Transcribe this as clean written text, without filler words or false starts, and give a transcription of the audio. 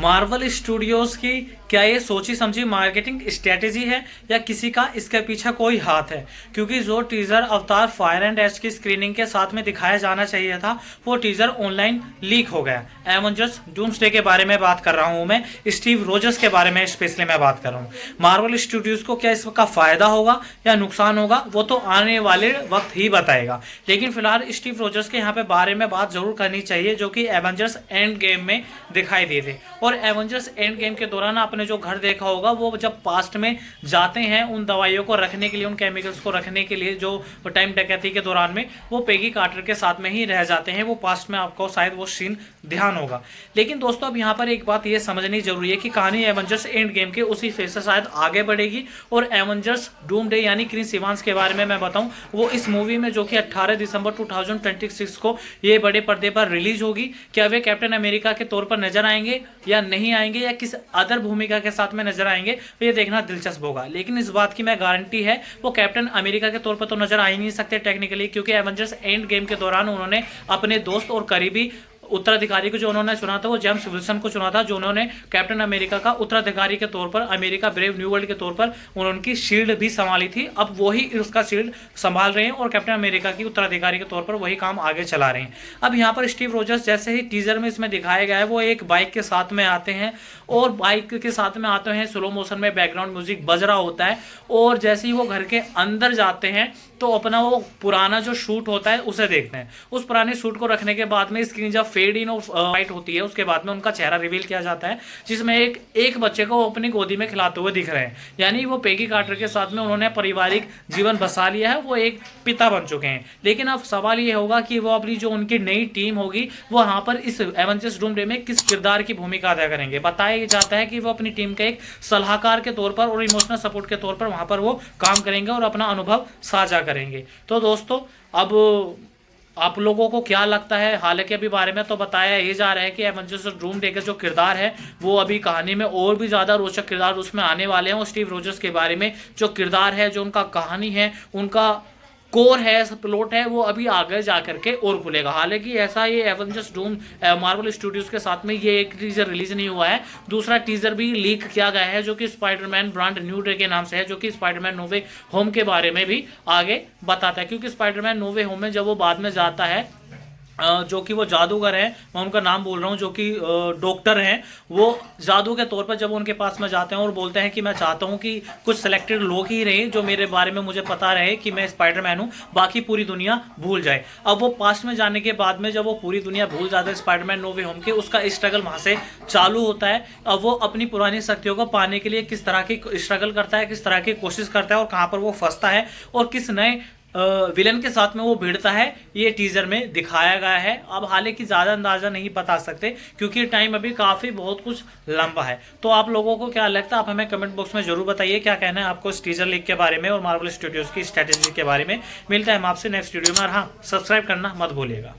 Marvel studios की क्या ये सोची समझी मार्केटिंग स्ट्रेटेजी है या किसी का इसके पीछे कोई हाथ है? क्योंकि जो टीजर अवतार फायर एंड एश की स्क्रीनिंग के साथ में दिखाया जाना चाहिए था वो टीजर ऑनलाइन लीक हो गया। एवेंजर्स डूम्सडे के बारे में बात कर रहा हूं मैं, स्टीव रोजर्स के बारे में स्पेशली मैं बात कर रहा हूं। मार्वल स्टूडियोज को क्या इसका फायदा होगा या नुकसान होगा वो तो आने वाले वक्त ही बताएगा, लेकिन फिलहाल स्टीव रोजर्स के यहाँ पे बारे में बात जरूर करनी चाहिए जो कि एवेंजर्स एंड गेम में दिखाई दिए थे। और एवेंजर्स एंड गेम के दौरान आपने जो घर देखा होगा वो जब पास्ट में जाते हैं उन दवाइयों को रखने के लिए, उन केमिकल्स को रखने के लिए, जो टाइम डकैती के दौरान में वो पेगी कार्टर के साथ में ही रह जाते हैं। वो पास्ट में आपको शायद वो सीन ध्यान होगा। लेकिन दोस्तों अब यहाँ पर एक बात ये समझनी जरूरी है कि कहानी एवेंजर्स एंड गेम के उसी फेज से शायद आगे बढ़ेगी। और एवेंजर्स डूमडे यानी क्रिस इवांस के बारे में मैं बताऊं, वो इस मूवी में जो कि 18 दिसंबर 2026 को ये बड़े पर्दे पर रिलीज होगी। क्या वे कैप्टन अमेरिका के तौर पर नजर आएंगे या नहीं आएंगे या किस अदर भूमिका के साथ में नजर आएंगे, तो ये देखना दिलचस्प होगा। लेकिन इस बात की मैं गारंटी है वो कैप्टन अमेरिका के तौर पर तो नजर आ ही नहीं सकते टेक्निकली, क्योंकि एवेंजर्स एंड गेम के दौरान उन्होंने अपने दोस्त और करीबी उत्तराधिकारी को जो उन्होंने चुना था वो जेम्स विल्सन को चुना था, जो उन्होंने कैप्टन अमेरिका का उत्तराधिकारी के तौर पर, अमेरिका ब्रेव न्यू वर्ल्ड के तौर पर उनकी शील्ड भी संभाली थी। अब वही उसका शील्ड संभाल रहे हैं और कैप्टन अमेरिका की उत्तराधिकारी के तौर पर वही काम आगे चला रहे हैं। अब यहाँ पर स्टीव रोजर्स जैसे ही टीजर में इसमें दिखाया गया है वो एक बाइक के साथ में आते हैं और बाइक के साथ में आते हैं, स्लो मोशन में बैकग्राउंड म्यूजिक बज रहा होता है और जैसे ही वो घर के अंदर जाते हैं तो अपना वो पुराना जो शूट होता है उसे देखते हैं। उस पुराने शूट को रखने के बाद में स्क्रीन जब फेड इन और वाइट होती है उसके बाद में उनका चेहरा रिवील किया जाता है, जिसमें एक बच्चे को वो अपनी गोदी में खिलाते हुए दिख रहे हैं। यानी वो पेगी कार्टर के साथ में उन्होंने पारिवारिक जीवन बसा लिया है, वो एक पिता बन चुके हैं। लेकिन अब सवाल ये होगा कि वो अपनी जो उनकी नई टीम होगी वो यहाँ पर इस एवेंजर्स डूमडे में किस किरदार की भूमिका अदा करेंगे। बताया जाता है कि वो अपनी टीम के एक सलाहकार के तौर पर और इमोशनल सपोर्ट के तौर पर वहां पर वो काम करेंगे और अपना अनुभव साझा करेंगे। तो दोस्तों अब आप लोगों को क्या लगता है? हालांकि अभी बारे में तो बताया ये जा रहा है कि एवेंजर्स डूमडे का जो किरदार है वो अभी कहानी में और भी ज़्यादा रोचक किरदार उसमें आने वाले हैं। और स्टीव रोजर्स के बारे में जो किरदार है, जो उनका कहानी है, उनका कोर है, प्लॉट है, वो अभी आगे जा करके और खुलेगा। हालांकि ऐसा ये एवेंजर्स डूम मार्वल स्टूडियोज के साथ में ये एक टीजर रिलीज नहीं हुआ है, दूसरा टीजर भी लीक किया गया है जो कि स्पाइडरमैन ब्रांड न्यू डे के नाम से है, जो कि स्पाइडरमैन नो वे होम के बारे में भी आगे बताता है। क्योंकि स्पाइडरमैन नो वे होम में जब वो बाद में जाता है, जो कि वो जादूगर हैं, मैं उनका नाम बोल रहा हूँ, जो कि डॉक्टर हैं, वो जादू के तौर पर जब उनके पास में जाते हैं और बोलते हैं कि मैं चाहता हूँ कि कुछ सिलेक्टेड लोग ही रहे जो मेरे बारे में मुझे पता रहे कि मैं स्पाइडरमैन हूँ, बाकी पूरी दुनिया भूल जाए। अब वो पास्ट में जाने के बाद में जब वो पूरी दुनिया भूल जाते हैं स्पाइडरमैन नो वे होम के, उसका स्ट्रगल वहाँ से चालू होता है। अब वो अपनी पुरानी शक्तियों को पाने के लिए किस तरह की स्ट्रगल करता है, किस तरह की कोशिश करता है और कहाँ पर वो फंसता है और किस नए विलन के साथ में वो भिड़ता है, ये टीजर में दिखाया गया है। अब हालांकि ज़्यादा अंदाज़ा नहीं बता सकते क्योंकि टाइम अभी काफ़ी बहुत कुछ लंबा है। तो आप लोगों को क्या लगता है, आप हमें कमेंट बॉक्स में जरूर बताइए क्या कहना है आपको इस टीजर लीक के बारे में और मार्वल स्टूडियोज़ की स्ट्रेटेजी के बारे में। मिलता है हम आपसे नेक्स्ट वीडियो में, और हाँ, सब्सक्राइब करना मत भूलिएगा।